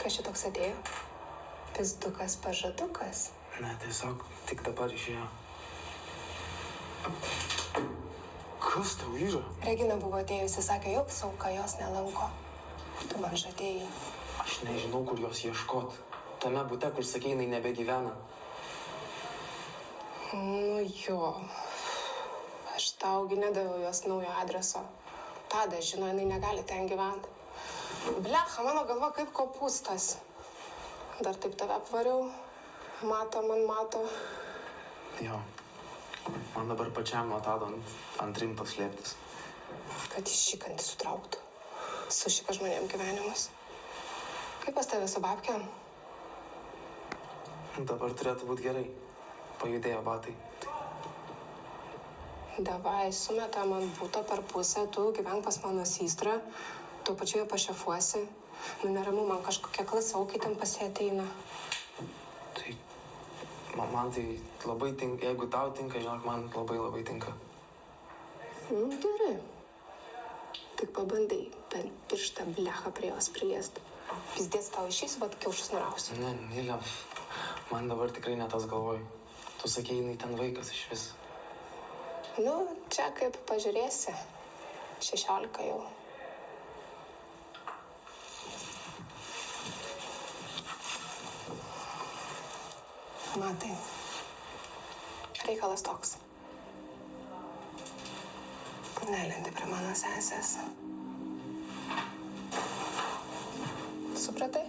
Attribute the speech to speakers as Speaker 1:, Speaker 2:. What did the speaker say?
Speaker 1: Kas čia toks atėjo? Pizdukas, pažadukas?
Speaker 2: Ne, tiesiog tik dabar išėjo. Kas tau yra?
Speaker 1: Regina buvo atėjusi, sakė, jog sauka jos nelanko. Tu man žadėjai.
Speaker 2: Aš nežinau, kur jos ieškot. Tame bute, kur sakė, jinai nebegyvena.
Speaker 1: Nu jo. Aš taugi nedaviau jos naujo adreso. Tadas žino, jinai negali ten gyventi. Blecha, mano galva kaip kopūstas. Dar taip tave apvariau. Mato, man mato.
Speaker 2: Jo. Man dabar pačiam nuo Tado ant rimto slėptis.
Speaker 1: Kad jis šikantį sutrauktų. Sušika žmonėm gyvenimus. Kaip pas tave su babkiam?
Speaker 2: Dabar turėtų būti gerai. Pajudėjo batai.
Speaker 1: Davai, sumeta man būto per pusę, tu gyvenk pas mano systrą, tuo pačiu jo pašefuosi. Nu, neramu, man kažkokie klasiokai ten pasieteina.
Speaker 2: Tai man tai labai tinka, jeigu tau tinka, žinok, man labai tinka.
Speaker 1: Gerai. Tik pabandai bent pirštą blechą prie jos priliesti. Pizdės tau išeis, vat kiaušus nurausiu.
Speaker 2: Ne, Nilė, man dabar tikrai ne tas galvoj. Tu sakei, jinai ten vaikas iš vis.
Speaker 1: Nu, čia kaip pažiūrėsi. 16 jau. Matai, reikalas toks. Nelendi prie mano sesės. Supratai?